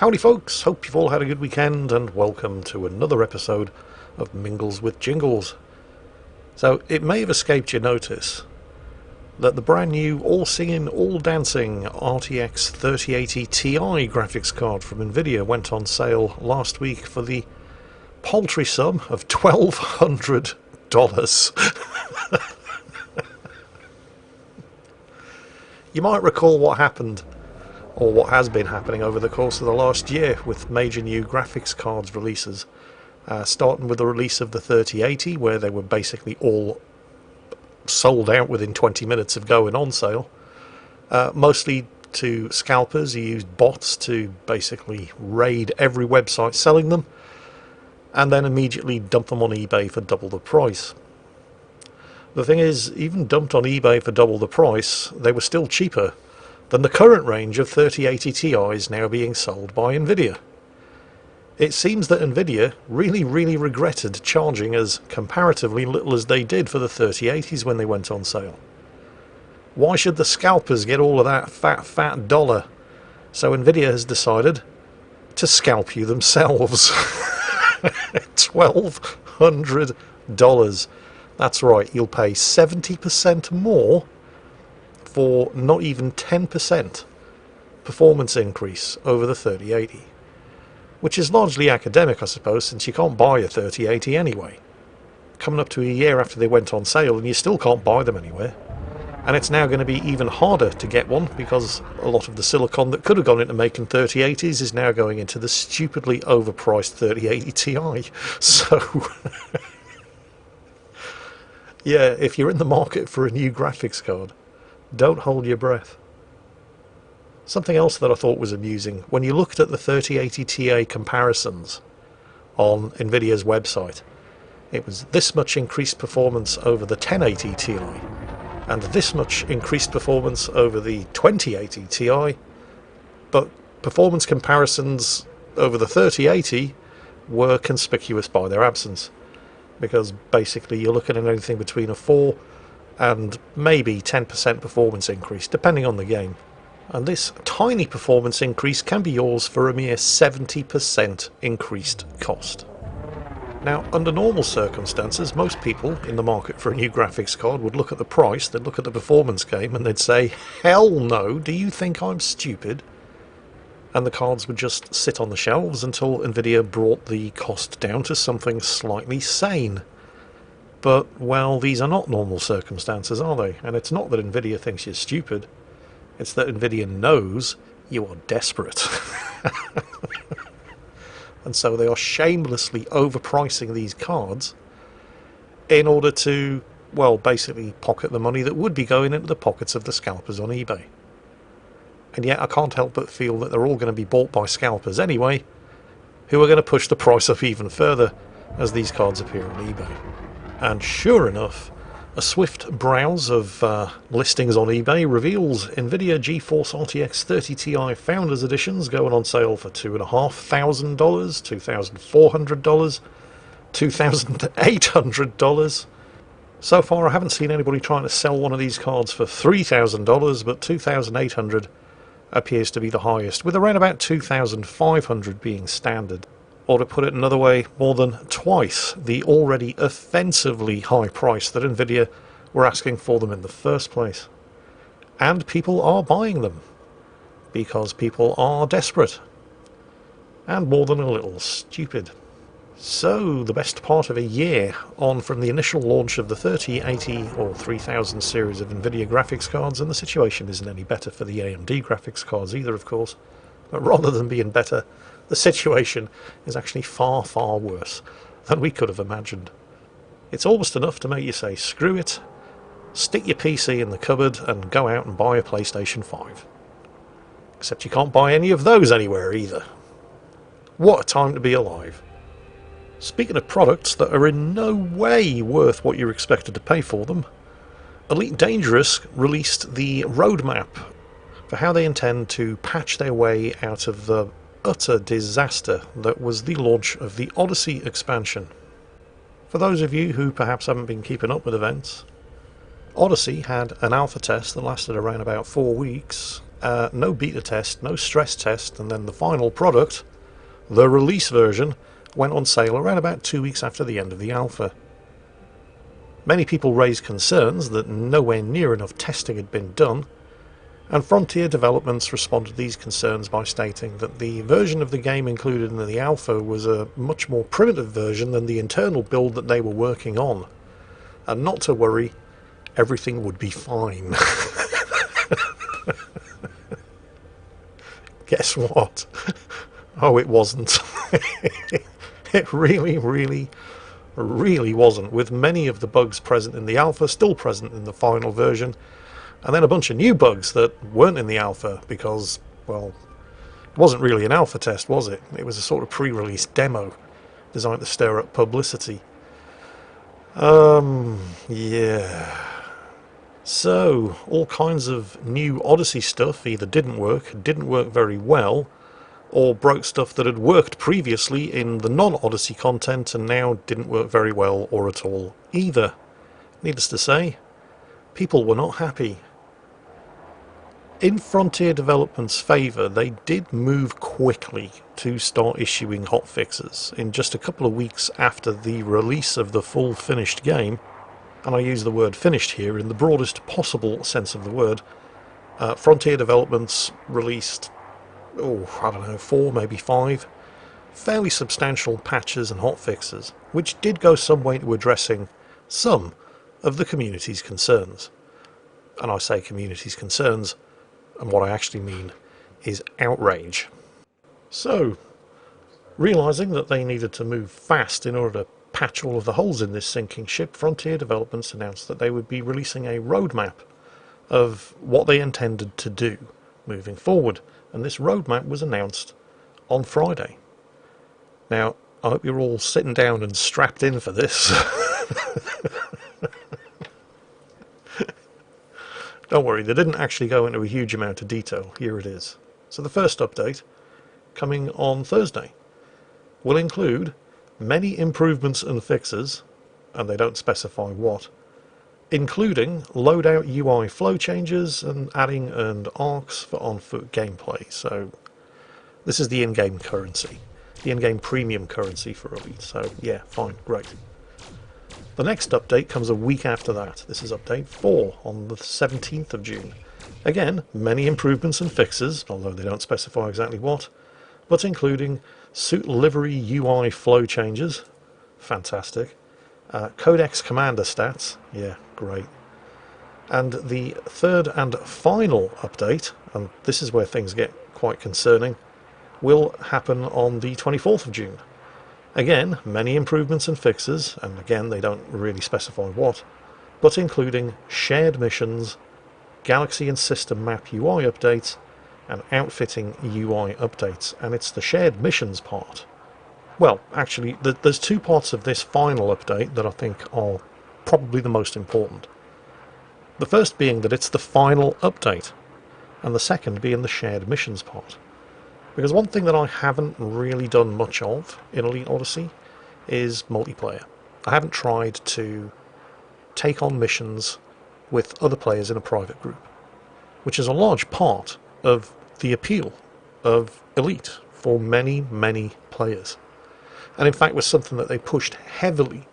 Howdy folks, hope you've all had a good weekend and welcome to another episode of Mingles with Jingles. So it may have escaped your notice that the brand new all singing all dancing RTX 3080 Ti graphics card from NVIDIA went on sale last week for the paltry sum of $1,200. You might recall what happened, or what has been happening over the course of the last year with major new graphics cards releases, starting with the release of the 3080, where they were basically all sold out within 20 minutes of going on sale, mostly to scalpers who used bots to basically raid every website selling them and then immediately dump them on eBay for double the price. The thing is, even dumped on eBay for double the price, they were still cheaper than the current range of 3080 Ti's now being sold by NVIDIA. It seems that NVIDIA really regretted charging as comparatively little as they did for the 3080s when they went on sale. Why should the scalpers get all of that fat dollar? So NVIDIA has decided to scalp you themselves. $1,200. That's right, you'll pay 70% more for not even 10% performance increase over the 3080, which is largely academic, I suppose, since you can't buy a 3080 anyway. Coming up to a year after they went on sale and you still can't buy them anywhere. And it's now going to be even harder to get one because a lot of the silicon that could have gone into making 3080s is now going into the stupidly overpriced 3080 Ti. So yeah, if you're in the market for a new graphics card, don't hold your breath. Something else that I thought was amusing, when you looked at the 3080 Ti comparisons on NVIDIA's website, it was this much increased performance over the 1080 Ti and this much increased performance over the 2080 Ti, but performance comparisons over the 3080 were conspicuous by their absence, because basically you're looking at anything between a 4 and maybe 10% performance increase, depending on the game. And this tiny performance increase can be yours for a mere 70% increased cost. Now, under normal circumstances, most people in the market for a new graphics card would look at the price, they'd look at the performance game, and they'd say, hell no, do you think I'm stupid? And the cards would just sit on the shelves until NVIDIA brought the cost down to something slightly sane. But, well, these are not normal circumstances, are they? And it's not that NVIDIA thinks you're stupid, it's that NVIDIA knows you are desperate. And so they are shamelessly overpricing these cards in order to, well, basically pocket the money that would be going into the pockets of the scalpers on eBay. And yet I can't help but feel that they're all going to be bought by scalpers anyway, who are going to push the price up even further as these cards appear on eBay. And sure enough, a swift browse of listings on eBay reveals NVIDIA GeForce RTX 30 Ti Founders Editions going on sale for $2,500, $2,400, $2,800. So far I haven't seen anybody trying to sell one of these cards for $3,000, but $2,800 appears to be the highest, with around about $2,500 being standard. Or to put it another way, more than twice the already offensively high price that NVIDIA were asking for them in the first place. And people are buying them, because people are desperate. And more than a little stupid. So, the best part of a year on from the initial launch of the 3080 or 3000 series of NVIDIA graphics cards, and the situation isn't any better for the AMD graphics cards either, of course. But rather than being better, the situation is actually far worse than we could have imagined. It's almost enough to make you say, screw it, stick your PC in the cupboard and go out and buy a PlayStation 5. Except you can't buy any of those anywhere either. What a time to be alive. Speaking of products that are in no way worth what you're expected to pay for them, Elite Dangerous released the roadmap for how they intend to patch their way out of the utter disaster that was the launch of the Odyssey expansion. For those of you who perhaps haven't been keeping up with events, Odyssey had an alpha test that lasted around about 4 weeks, no beta test, no stress test, and then the final product, the release version, went on sale around about 2 weeks after the end of the alpha. Many people raised concerns that nowhere near enough testing had been done, and Frontier Developments responded to these concerns by stating that the version of the game included in the alpha was a much more primitive version than the internal build that they were working on, and not to worry, everything would be fine. Guess what? Oh, it wasn't. It really wasn't, with many of the bugs present in the alpha still present in the final version, and then a bunch of new bugs that weren't in the alpha because, well, it wasn't really an alpha test, was it? It was a sort of pre-release demo designed to stir up publicity. Yeah. So, all kinds of new Odyssey stuff either didn't work very well, or broke stuff that had worked previously in the non-Odyssey content and now didn't work very well or at all either. Needless to say, people were not happy. In Frontier Development's favour, they did move quickly to start issuing hotfixes. In just a couple of weeks after the release of the full finished game, and I use the word finished here in the broadest possible sense of the word, Frontier Developments released, I don't know, 4, maybe 5 fairly substantial patches and hotfixes, which did go some way to addressing some of the community's concerns. And I say community's concerns, and what I actually mean is outrage. So, realising that they needed to move fast in order to patch all of the holes in this sinking ship, Frontier Developments announced that they would be releasing a roadmap of what they intended to do moving forward, and this roadmap was announced on Friday. Now, I hope you're all sitting down and strapped in for this. Don't worry, they didn't actually go into a huge amount of detail. Here it is. So the first update, coming on Thursday, will include many improvements and fixes, and they don't specify what, including loadout UI flow changes and adding earned arcs for on-foot gameplay. So this is the in-game currency, the in-game premium currency for Elite. So yeah, fine, great. The next update comes a week after that. This is update 4 on the 17th of June. Again, many improvements and fixes, although they don't specify exactly what, but including suit livery UI flow changes, fantastic, Codex Commander stats, yeah, great, and the third and final update, and this is where things get quite concerning, will happen on the 24th of June. Again, many improvements and fixes, and again they don't really specify what, but including shared missions, galaxy and system map UI updates, and outfitting UI updates, and it's the shared missions part. Well, actually, there's 2 parts of this final update that I think are probably the most important. The first being that it's the final update, and the second being the shared missions part. Because one thing that I haven't really done much of in Elite Odyssey is multiplayer. I haven't tried to take on missions with other players in a private group, which is a large part of the appeal of Elite for many, many players. And in fact was something that they pushed heavily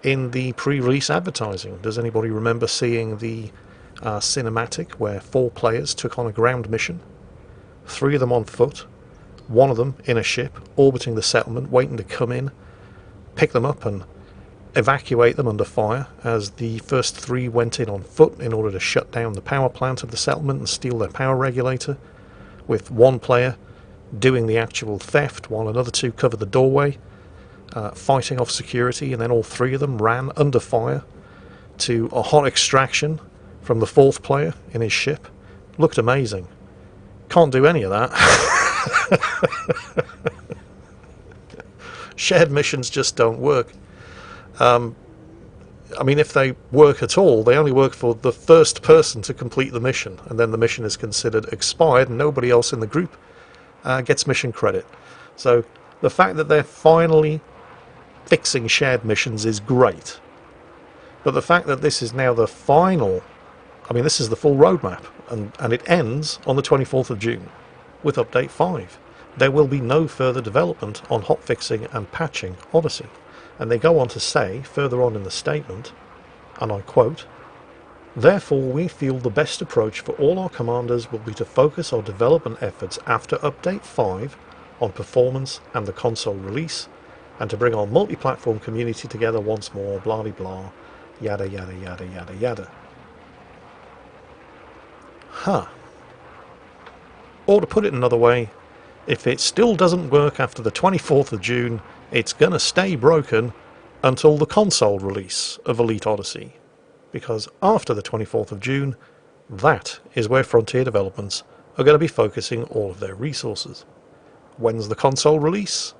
in the pre-release advertising. Does anybody remember seeing the cinematic where 4 players took on a ground mission? 3 of them on foot, 1 of them in a ship, orbiting the settlement, waiting to come in, pick them up and evacuate them under fire, as the first 3 went in on foot in order to shut down the power plant of the settlement and steal their power regulator, with 1 player doing the actual theft while another 2 covered the doorway, fighting off security, and then all 3 of them ran under fire to a hot extraction from the 4th player in his ship. Looked amazing. Can't do any of that. Shared missions just don't work. I mean, if they work at all, they only work for the first person to complete the mission, and then the mission is considered expired and nobody else in the group gets mission credit. So the fact that they're finally fixing shared missions is great, but the fact that this is now the final, I mean, this is the full roadmap and it ends on the 24th of June with update 5. There will be no further development on hotfixing and patching Odyssey. And they go on to say, further on in the statement, and I quote, "Therefore, we feel the best approach for all our commanders will be to focus our development efforts after Update 5 on performance and the console release, and to bring our multi-platform community together once more, blah blah blah, yada yada yada yada yada." Huh. Or to put it another way, if it still doesn't work after the 24th of June, it's gonna stay broken until the console release of Elite Odyssey. Because after the 24th of June, that is where Frontier Developments are going to be focusing all of their resources. When's the console release?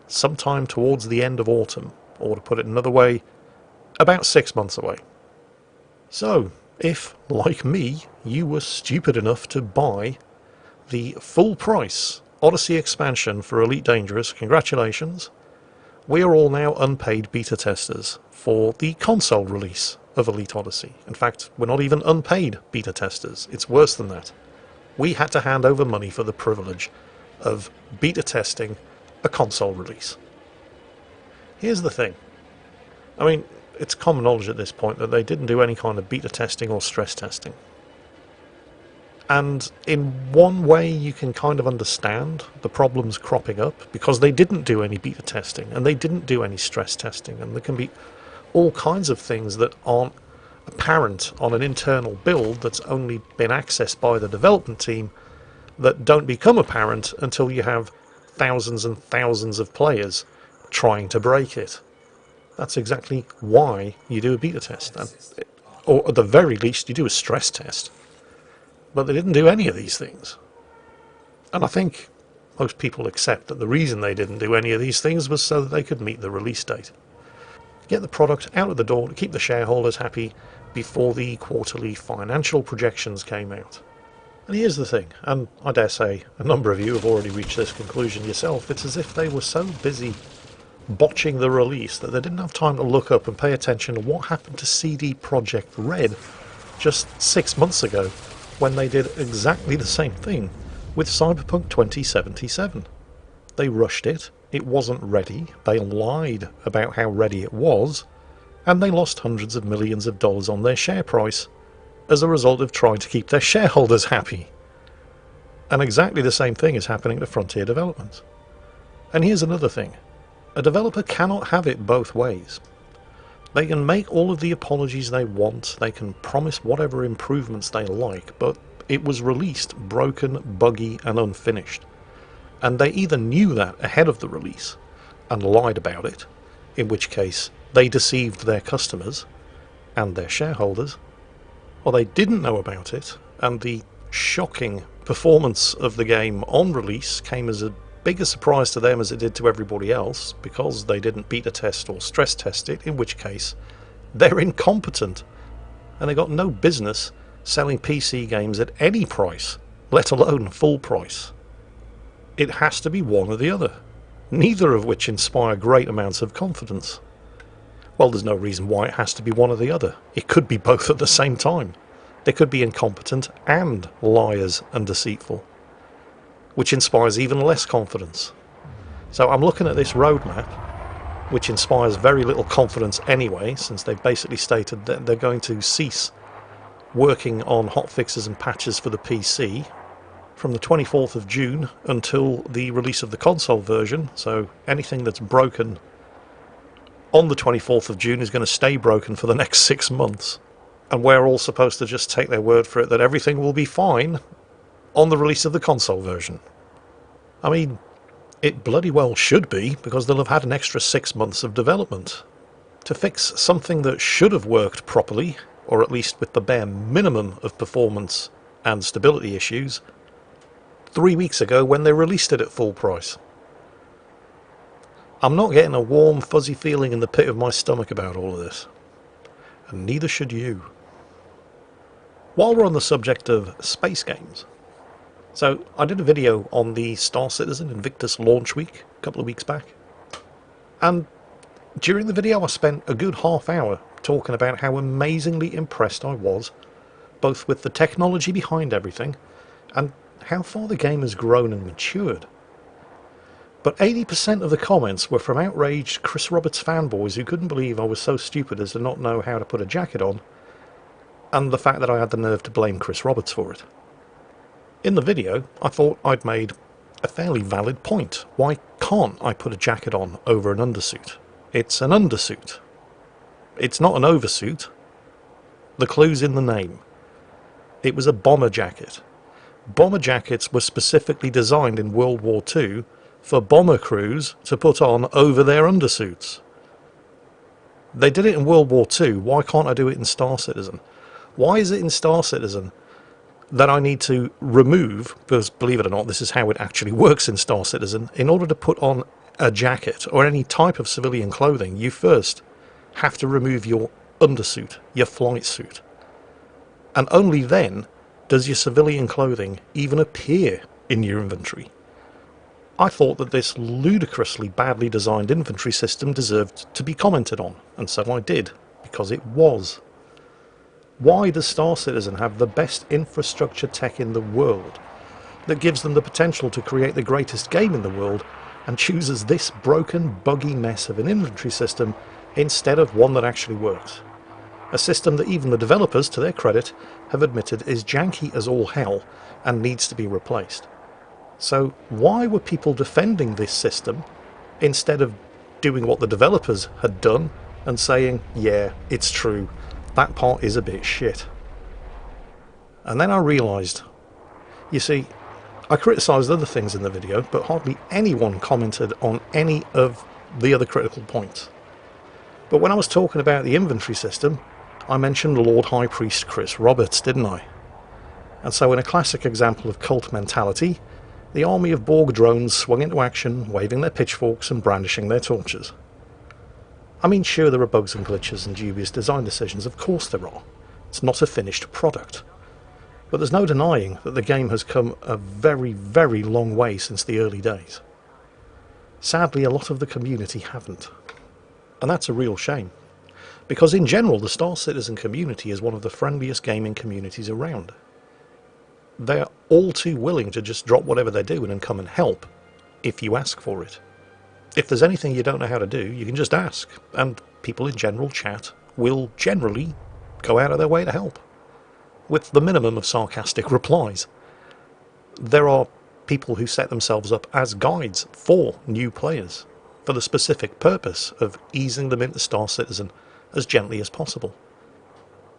Sometime towards the end of autumn, or to put it another way, about 6 months away. So, if, like me, you were stupid enough to buy the full price Odyssey expansion for Elite Dangerous, congratulations. We are all now unpaid beta testers for the console release of Elite Odyssey. In fact, we're not even unpaid beta testers. It's worse than that. We had to hand over money for the privilege of beta testing a console release. Here's the thing. I mean, it's common knowledge at this point that they didn't do any kind of beta testing or stress testing. And in one way you can kind of understand the problems cropping up, because they didn't do any beta testing and they didn't do any stress testing, and there can be all kinds of things that aren't apparent on an internal build that's only been accessed by the development team that don't become apparent until you have thousands and thousands of players trying to break it. That's exactly why you do a beta test, or at the very least you do a stress test. But they didn't do any of these things. And I think most people accept that the reason they didn't do any of these things was so that they could meet the release date. Get the product out of the door to keep the shareholders happy before the quarterly financial projections came out. And here's the thing, and I dare say a number of you have already reached this conclusion yourself, it's as if they were so busy botching the release that they didn't have time to look up and pay attention to what happened to CD Projekt Red just 6 months ago, when they did exactly the same thing with Cyberpunk 2077. They rushed it, it wasn't ready, they lied about how ready it was, and they lost hundreds of millions of dollars on their share price as a result of trying to keep their shareholders happy. And exactly the same thing is happening to Frontier Developments. And here's another thing. A developer cannot have it both ways. They can make all of the apologies they want, they can promise whatever improvements they like, but it was released broken, buggy and unfinished. And they either knew that ahead of the release and lied about it, in which case they deceived their customers and their shareholders, or they didn't know about it and the shocking performance of the game on release came as a big a surprise to them as it did to everybody else, because they didn't beta test or stress test it, in which case they're incompetent and they got no business selling PC games at any price, let alone full price. It has to be one or the other, neither of which inspire great amounts of confidence. Well, there's no reason why it has to be one or the other. It could be both at the same time. They could be incompetent and liars and deceitful, which inspires even less confidence. So I'm looking at this roadmap, which inspires very little confidence anyway, since they've basically stated that they're going to cease working on hotfixes and patches for the PC from the 24th of June until the release of the console version. So anything that's broken on the 24th of June is going to stay broken for the next 6 months. And we're all supposed to just take their word for it that everything will be fine on the release of the console version. I mean, it bloody well should be, because they'll have had an extra 6 months of development to fix something that should have worked properly, or at least with the bare minimum of performance and stability issues, 3 weeks ago when they released it at full price. I'm not getting a warm, fuzzy feeling in the pit of my stomach about all of this, and neither should you. While we're on the subject of space games, so I did a video on the Star Citizen Invictus launch week a couple of weeks back, and during the video I spent a good half hour talking about how amazingly impressed I was both with the technology behind everything and how far the game has grown and matured. But 80% of the comments were from outraged Chris Roberts fanboys who couldn't believe I was so stupid as to not know how to put a jacket on, and the fact that I had the nerve to blame Chris Roberts for it. In the video, I thought I'd made a fairly valid point. Why can't I put a jacket on over an undersuit? It's an undersuit. It's not an oversuit. The clue's in the name. It was a bomber jacket. Bomber jackets were specifically designed in World War II for bomber crews to put on over their undersuits. They did it in World War II. Why can't I do it in Star Citizen? Why is it in Star Citizen that I need to remove, because believe it or not, this is how it actually works in Star Citizen, in order to put on a jacket or any type of civilian clothing, you first have to remove your undersuit, your flight suit. And only then does your civilian clothing even appear in your inventory. I thought that this ludicrously badly designed inventory system deserved to be commented on, and so I did, because it was. Why does Star Citizen have the best infrastructure tech in the world that gives them the potential to create the greatest game in the world and chooses this broken, buggy mess of an inventory system instead of one that actually works? A system that even the developers, to their credit, have admitted is janky as all hell and needs to be replaced. So why were people defending this system instead of doing what the developers had done and saying, yeah, it's true, that part is a bit shit? And then I realised, you see, I criticised other things in the video, but hardly anyone commented on any of the other critical points. But when I was talking about the inventory system, I mentioned Lord High Priest Chris Roberts, didn't I? And so in a classic example of cult mentality, the army of Borg drones swung into action, waving their pitchforks and brandishing their torches. I mean, sure, there are bugs and glitches and dubious design decisions, of course there are. It's not a finished product. But there's no denying that the game has come a very, very long way since the early days. Sadly, a lot of the community haven't. And that's a real shame. Because in general, the Star Citizen community is one of the friendliest gaming communities around. They're all too willing to just drop whatever they're doing and come and help, if you ask for it. If there's anything you don't know how to do, you can just ask, and people in general chat will generally go out of their way to help, with the minimum of sarcastic replies. There are people who set themselves up as guides for new players, for the specific purpose of easing them into Star Citizen as gently as possible.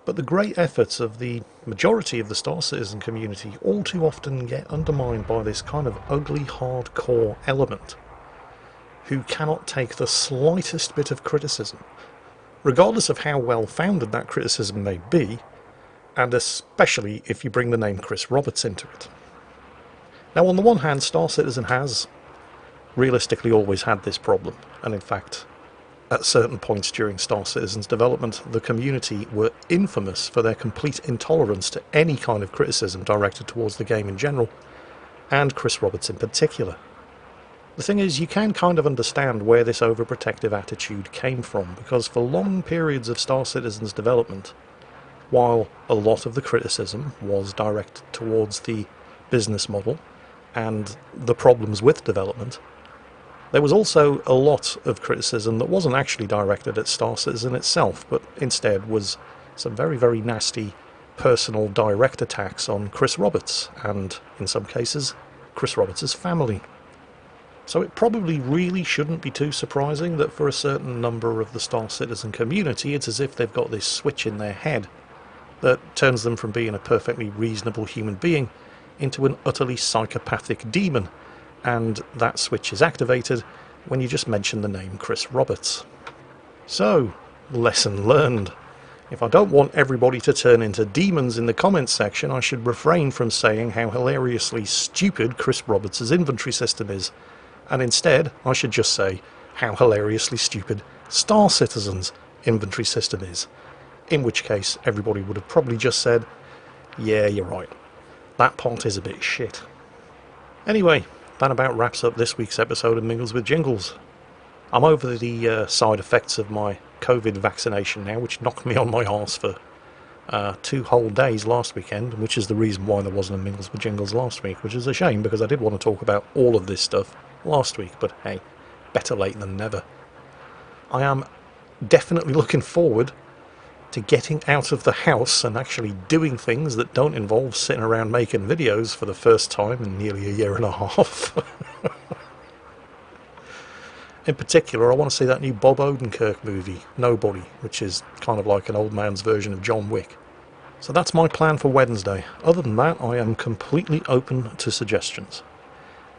But the great efforts of the majority of the Star Citizen community all too often get undermined by this kind of ugly hardcore element, who cannot take the slightest bit of criticism, regardless of how well founded that criticism may be, and especially if you bring the name Chris Roberts into it. Now, on the one hand, Star Citizen has realistically always had this problem, and in fact, at certain points during Star Citizen's development, the community were infamous for their complete intolerance to any kind of criticism directed towards the game in general, and Chris Roberts in particular. The thing is, you can kind of understand where this overprotective attitude came from, because for long periods of Star Citizen's development, while a lot of the criticism was directed towards the business model and the problems with development, there was also a lot of criticism that wasn't actually directed at Star Citizen itself, but instead was some very, very nasty personal direct attacks on Chris Roberts, and in some cases, Chris Roberts' family. So it probably really shouldn't be too surprising that for a certain number of the Star Citizen community, it's as if they've got this switch in their head that turns them from being a perfectly reasonable human being into an utterly psychopathic demon, and that switch is activated when you just mention the name Chris Roberts. So, lesson learned. If I don't want everybody to turn into demons in the comments section, I should refrain from saying how hilariously stupid Chris Roberts' inventory system is, and instead I should just say how hilariously stupid Star Citizen's inventory system is, in which case everybody would have probably just said, yeah, you're right, that part is a bit shit. Anyway, that about wraps up this week's episode of Mingles with Jingles. I'm over the side effects of my COVID vaccination now, which knocked me on my arse for 2 whole days last weekend, which is the reason why there wasn't a Mingles with Jingles last week, which is a shame because I did want to talk about all of this stuff last week, but hey, better late than never. I am definitely looking forward to getting out of the house and actually doing things that don't involve sitting around making videos for the first time in nearly a year and a half. In particular, I want to see that new Bob Odenkirk movie, Nobody, which is kind of like an old man's version of John Wick. So that's my plan for Wednesday. Other than that, I am completely open to suggestions.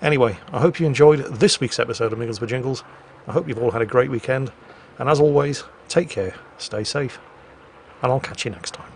Anyway, I hope you enjoyed this week's episode of Mingles with Jingles. I hope you've all had a great weekend. And as always, take care, stay safe, and I'll catch you next time.